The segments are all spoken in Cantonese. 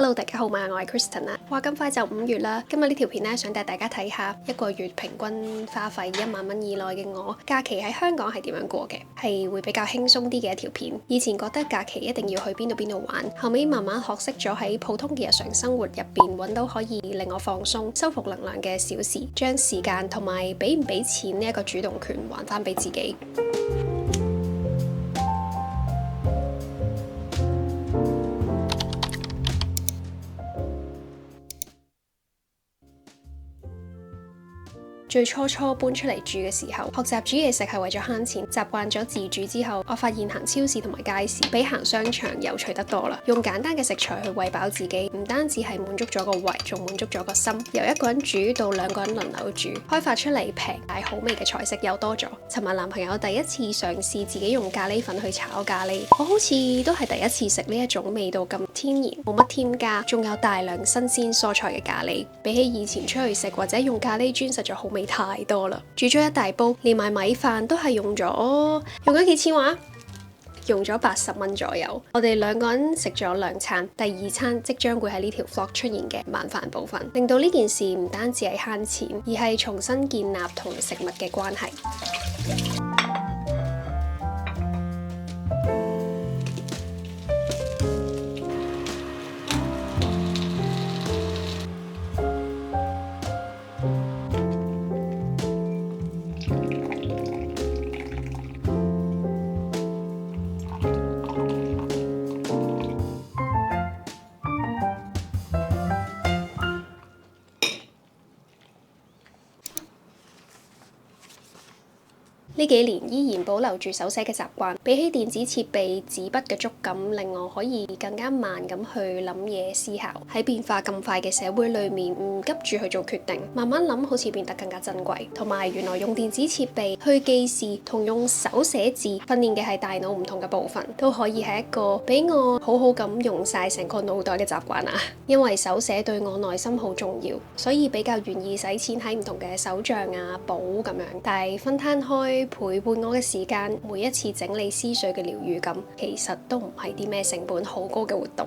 Hello， 大家好嘛，我係 Kristen 啦。哇，咁快就5月啦！今日呢條片咧，想帶大家睇下一個月平均花費1萬蚊以內嘅我，假期喺香港係點樣過嘅，係會比較輕鬆啲嘅一條片。以前覺得假期一定要去邊度玩，後尾慢慢學識咗喺普通嘅日常生活入邊揾到可以令我放鬆、修復能量嘅小事，將時間同埋俾唔俾錢呢一個主動權還翻俾自己。最初搬出嚟住嘅時候，學習煮嘢食係為咗慳錢，習慣咗自煮之後，我發現行超市同埋街市比行商場有趣得多啦。用簡單嘅食材去餵飽自己，唔單止係滿足咗個胃，仲滿足咗個心。由一個人煮到2個人輪流煮，開發出嚟平但好味嘅菜式又多咗。尋日男朋友第一次嘗試自己用咖喱粉去炒咖喱，我好似都係第一次食呢一種味道咁天然，冇乜添加，仲有大量新鮮蔬菜嘅咖喱。比起以前出去食或者用咖喱磚，實在好味太多啦！煮咗一大煲，連埋米飯都係用咗幾錢話？用咗80蚊左右。我哋2個人食咗2餐，第2餐即將會喺呢條 vlog 出現嘅晚飯部分，令到呢件事唔單止係慳錢，而係重新建立同食物嘅關係。呢幾年依然保留住手寫嘅習慣，比起電子設備，紙筆嘅觸感令我可以更加慢咁去諗嘢思考。喺變化咁快嘅社會裏面，唔急住去做決定，慢慢諗好似變得更加珍貴。同埋原來用電子設備去記事同用手寫字訓練嘅係大腦唔同嘅部分，都可以係一個俾我好好咁用晒成個腦袋嘅習慣啊！因為手寫對我內心好重要，所以比較願意使錢喺唔同嘅手帳啊、簿咁樣。但係分攤開陪伴我嘅時間，每一次整理思緒嘅療癒感，其實都唔係啲咩成本好高嘅活動。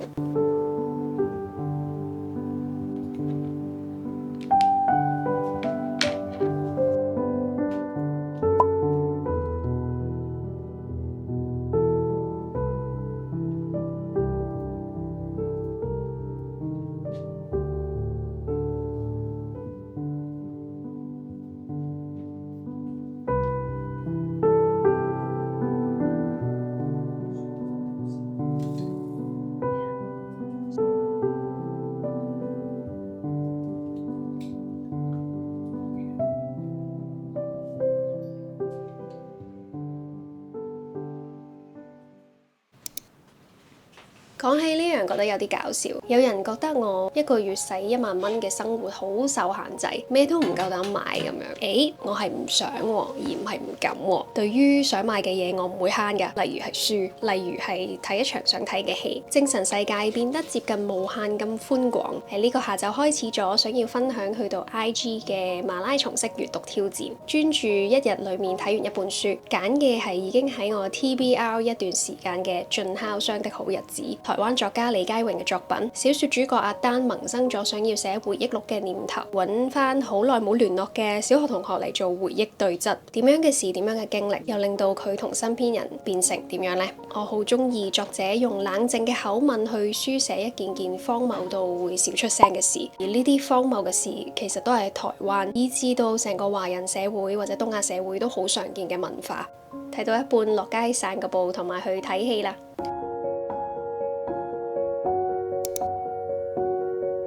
講起呢樣覺得有啲搞笑，有人覺得我一個月使1萬蚊嘅生活好受限制，咩都唔夠膽買咁樣。我係唔想而唔係唔敢。對於想買嘅嘢，我唔會慳㗎，例如係書，例如係睇一場想睇嘅戲。精神世界變得接近無限咁寬廣。喺呢個下晝開始咗，想要分享去到 IG 嘅馬拉松式閱讀挑戰，專注一日裡面睇完一本書，揀嘅係已經喺我 TBR 一段時間嘅《進烤箱的好日子》。台灣作家李佳穎嘅作品，小說主角阿丹萌生咗想要寫回憶錄嘅念頭，揾翻好耐冇聯絡嘅小學同學嚟做回憶對質。點樣嘅事，點樣嘅經歷，又令到佢同身邊人變成點樣呢？我好中意作者用冷靜嘅口吻去書寫一件件荒謬到會笑出聲嘅事，而呢啲荒謬嘅事其實都係台灣，以至到成個華人社會或者東亞社會都好常見嘅文化。睇到一半落街散個步，同埋去睇戲啦。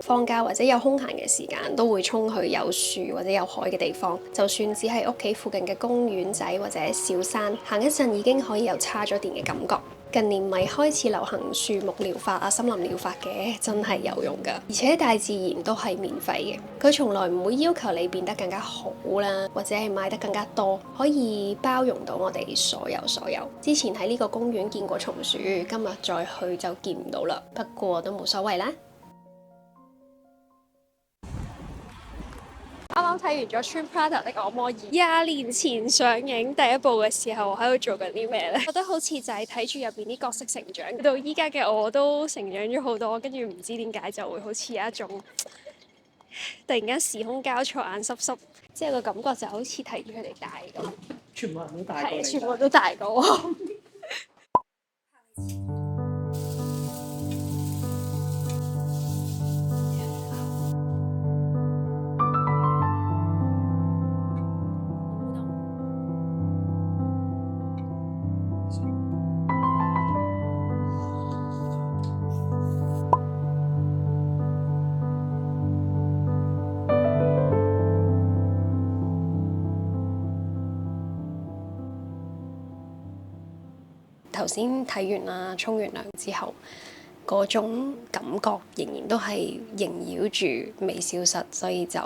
放假或者有空閒嘅時間，都會衝去有樹或者有海嘅地方。就算只係屋企附近嘅公園仔或者小山，行一陣已經可以有叉咗電嘅感覺。近年咪開始流行樹木療法啊、森林療法嘅，真係有用㗎。而且大自然都係免費嘅，佢從來唔會要求你變得更加好啦，或者係買得更加多，可以包容到我哋所有。之前喺呢個公園見過松鼠，今日再去就見唔到啦。不過都冇所謂啦。啱啱睇完咗《穿 Prada 的惡魔二》，20年前上映第一部嘅時候，我喺度做緊啲咩呢？覺得好似就係睇住入邊啲角色成長，到依家嘅我都成長咗好多，跟住唔知點解就會好似有一種突然間時空交錯，眼濕濕，即係個感覺就好似睇住佢哋大咁。全部人都大過你，全部都大過我。頭先睇完啦，沖完涼之後，嗰種感覺仍然都係縈繞住未消失，所以就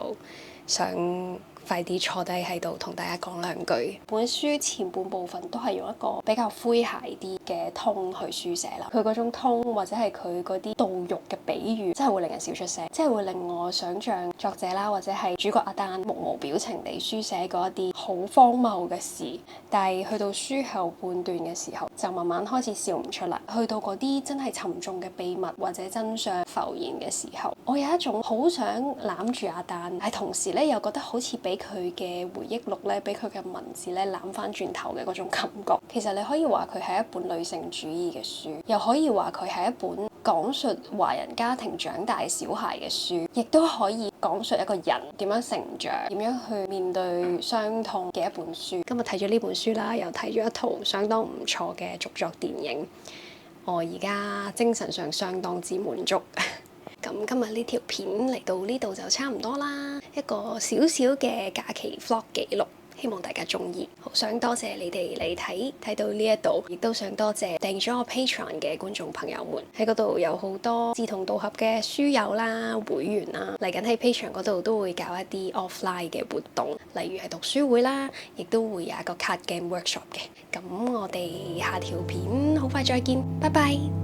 想快啲坐低喺度同大家講兩句。本書前半部分都係用一個比較詼諧啲嘅 tone 去書寫啦，佢嗰種 tone 或者係佢嗰啲盜玉嘅比喻，真係會令人笑出聲，即係會令我想像作者啦，或者係主角阿丹目無表情地書寫嗰一啲好荒謬嘅事，但係去到書後半段嘅時候，就慢慢開始笑唔出嚟。去到嗰啲真係沉重嘅秘密或者真相浮現嘅時候，我有一種好想攬住阿丹，但係同時咧又覺得好似俾佢嘅回憶錄咧，俾佢嘅文字咧攬翻轉頭嘅嗰種感覺。其實你可以話佢係一本女性主義嘅書，又可以話佢係一本講述華人家庭長大小孩嘅書，亦都可以講述一個人點樣成長，點樣去面對傷痛嘅一本書。今日睇咗呢本書啦，又睇咗一套相當唔錯嘅續作電影，我而家精神上相當之滿足。咁今日呢條片嚟到呢度就差唔多啦，一個小小嘅假期 vlog 記錄，希望大家鍾意。好想多謝你哋嚟睇到呢一度，亦都想多謝訂咗我 Patreon 嘅觀眾朋友們，喺嗰度有好多志同道合嘅書友啦、會員啦，嚟緊喺 Patreon 嗰度都會搞一啲 offline 嘅活動，例如係讀書會啦，亦都會有一個 card game workshop 嘅。咁我哋下條片好快再見，拜拜。